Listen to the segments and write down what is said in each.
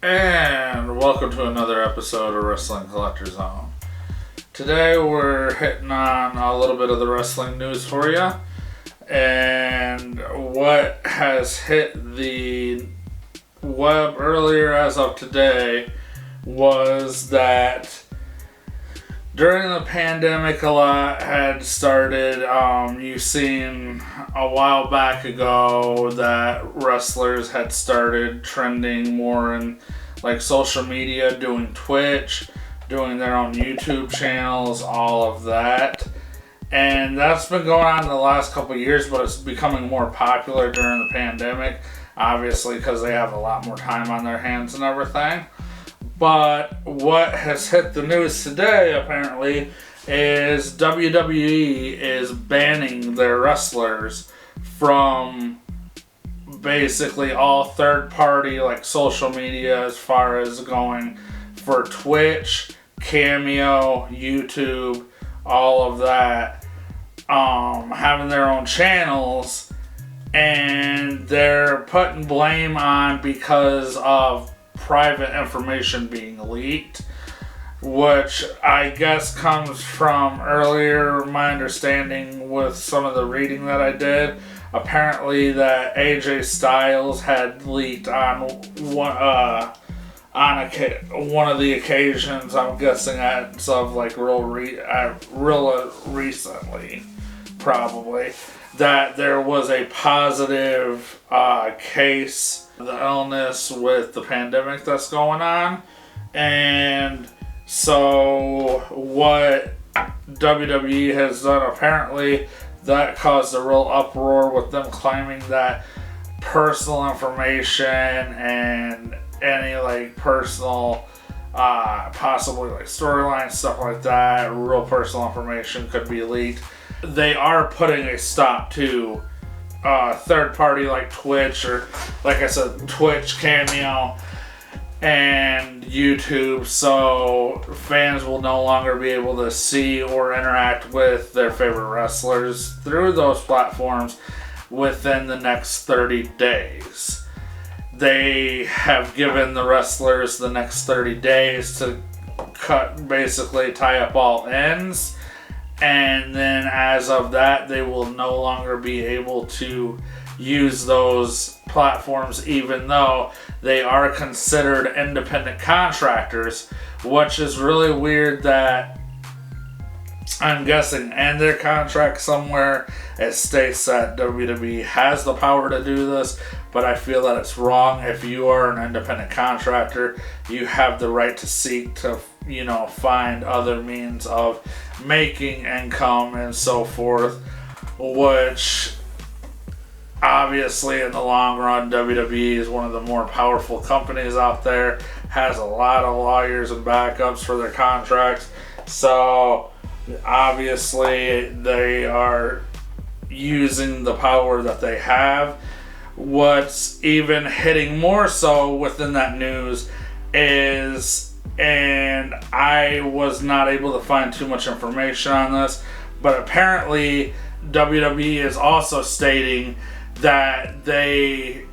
And welcome to another episode of Wrestling Collector Zone. Today we're hitting on a little bit of the wrestling news for you. And what has hit the web earlier as of today was that during the pandemic a lot had started. You've seen a while back ago that wrestlers had started trending more in like social media, doing Twitch, doing their own YouTube channels, all of that. And that's been going on in the last couple of years, but it's becoming more popular during the pandemic, obviously because they have a lot more time on their hands and everything. But what has hit the news today, apparently, is WWE is banning their wrestlers from basically all third-party like social media as far as going for Twitch, Cameo, YouTube, all of that, having their own channels, and they're putting blame on because of private information being leaked, which I guess comes from earlier, my understanding with some of the reading that I did. Apparently that AJ Styles had leaked on one of the occasions, I'm guessing as of like real recently, probably, that there was a positive case of the illness with the pandemic that's going on. And so what WWE has done, apparently that caused a real uproar with them claiming that personal information and any like personal possibly like storyline stuff like that, real personal information could be leaked. They are putting a stop to third party like Twitch, or like I said, Twitch, Cameo, and YouTube, so fans will no longer be able to see or interact with their favorite wrestlers through those platforms within the next 30 days. They have given the wrestlers the next 30 days to basically tie up all ends. And then as of that, they will no longer be able to use those platforms, even though they are considered independent contractors, which is really weird that I'm guessing in their contract somewhere it states that WWE has the power to do this, but I feel that it's wrong. If you are an independent contractor, you have the right to seek to, find other means of making income and so forth, which obviously in the long run WWE is one of the more powerful companies out there, has a lot of lawyers and backups for their contracts, so obviously they are using the power that they have. What's even hitting more so within that news is, and I was not able to find too much information on this, but apparently WWE is also stating that they,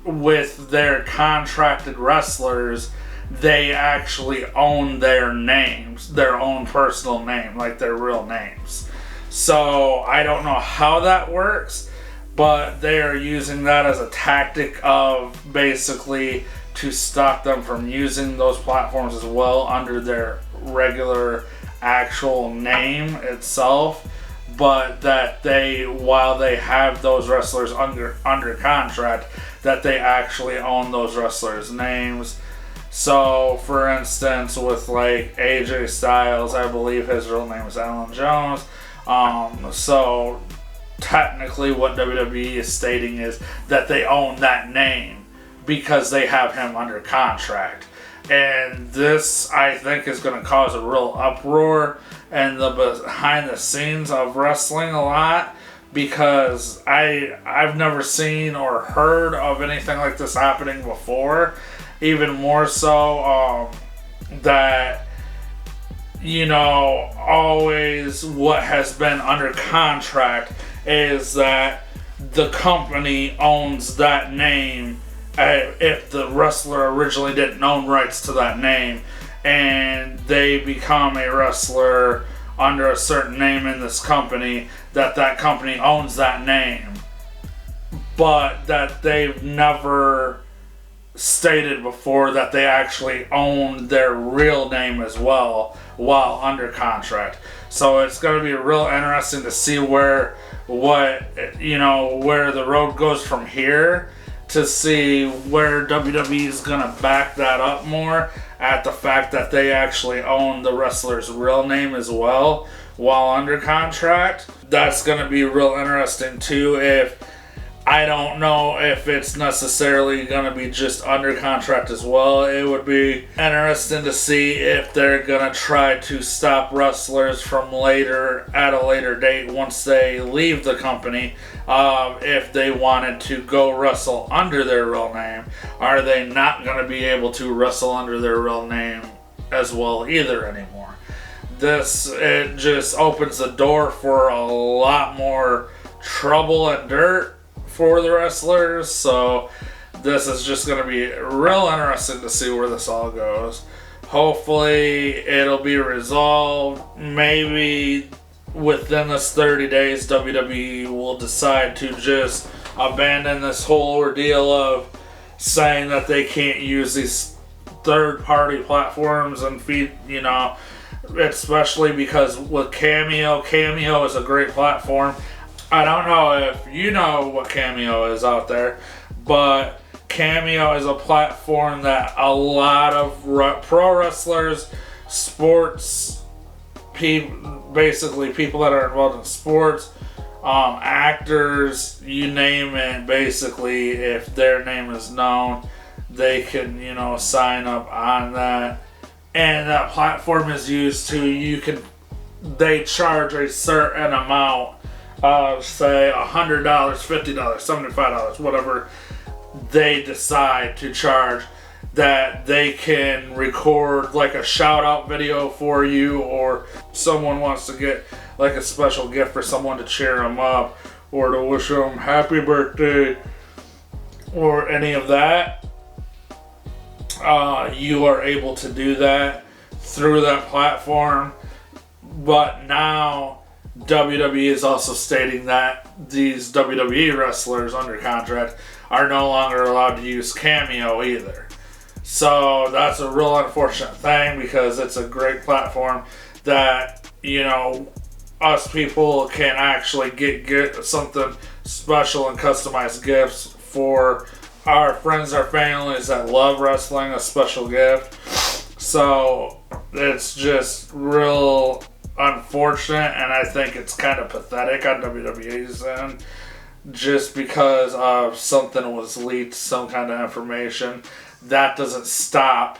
with their contracted wrestlers, they actually own their names, their own personal name, like their real names. So I don't know how that works, but they are using that as a tactic of basically to stop them from using those platforms as well under their regular actual name itself, but that they, while they have those wrestlers under contract, that they actually own those wrestlers' names. So, for instance, with like AJ Styles, I believe his real name is Alan Jones. So technically what WWE is stating is that they own that name because they have him under contract. And this, I think, is going to cause a real uproar in the behind the scenes of wrestling a lot, because I've never seen or heard of anything like this happening before. Even more so that, always what has been under contract is that the company owns that name if the wrestler originally didn't own rights to that name and they become a wrestler under a certain name in this company, that company owns that name, but that they've never stated before that they actually own their real name as well while under contract. So it's going to be real interesting to see where the road goes from here, to see where WWE is going to back that up more at the fact that they actually own the wrestler's real name as well while under contract. That's going to be real interesting too. I don't know if it's necessarily going to be just under contract as well. It would be interesting to see if they're going to try to stop wrestlers from at a later date once they leave the company. If they wanted to go wrestle under their real name, are they not going to be able to wrestle under their real name as well either anymore? It just opens the door for a lot more trouble and dirt for the wrestlers. So this is just going to be real interesting to see where this all goes. Hopefully it'll be resolved. Maybe within this 30 days WWE will decide to just abandon this whole ordeal of saying that they can't use these third-party platforms and feed, especially because with Cameo is a great platform. I don't know if you know what Cameo is out there, but Cameo is a platform that a lot of pro wrestlers, sports people, basically people that are involved in sports, actors, you name it, basically, if their name is known, they can, sign up on that. And that platform is used they charge a certain amount of, say, $100, $50, $75, whatever they decide to charge, that they can record like a shout out video for you, or someone wants to get like a special gift for someone to cheer them up or to wish them happy birthday or any of that. You are able to do that through that platform. But now WWE is also stating that these WWE wrestlers under contract are no longer allowed to use Cameo either. So that's a real unfortunate thing, because it's a great platform that, us people can actually get something special and customized gifts for our friends, our families that love wrestling, a special gift. So it's just real unfortunate, and I think it's kind of pathetic on WWE's end, just because of something was leaked, some kind of information. That doesn't stop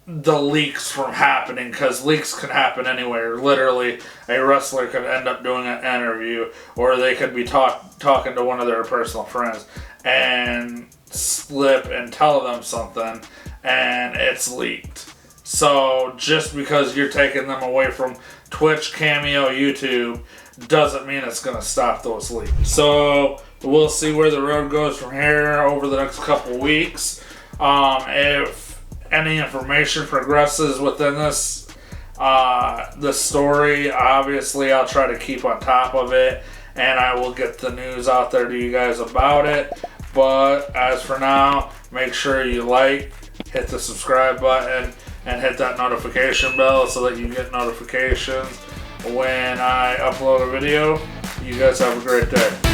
the leaks from happening, because leaks can happen anywhere. Literally, a wrestler could end up doing an interview, or they could be talking to one of their personal friends and slip and tell them something, and it's leaked. So just because you're taking them away from Twitch, Cameo, YouTube, doesn't mean it's going to stop those leaks. So we'll see where the road goes from here over the next couple weeks. If any information progresses within this story, obviously I'll try to keep on top of it, and I will get the news out there to you guys about it. But as for now, make sure you hit the subscribe button, and hit that notification bell so that you get notifications when I upload a video. You guys have a great day.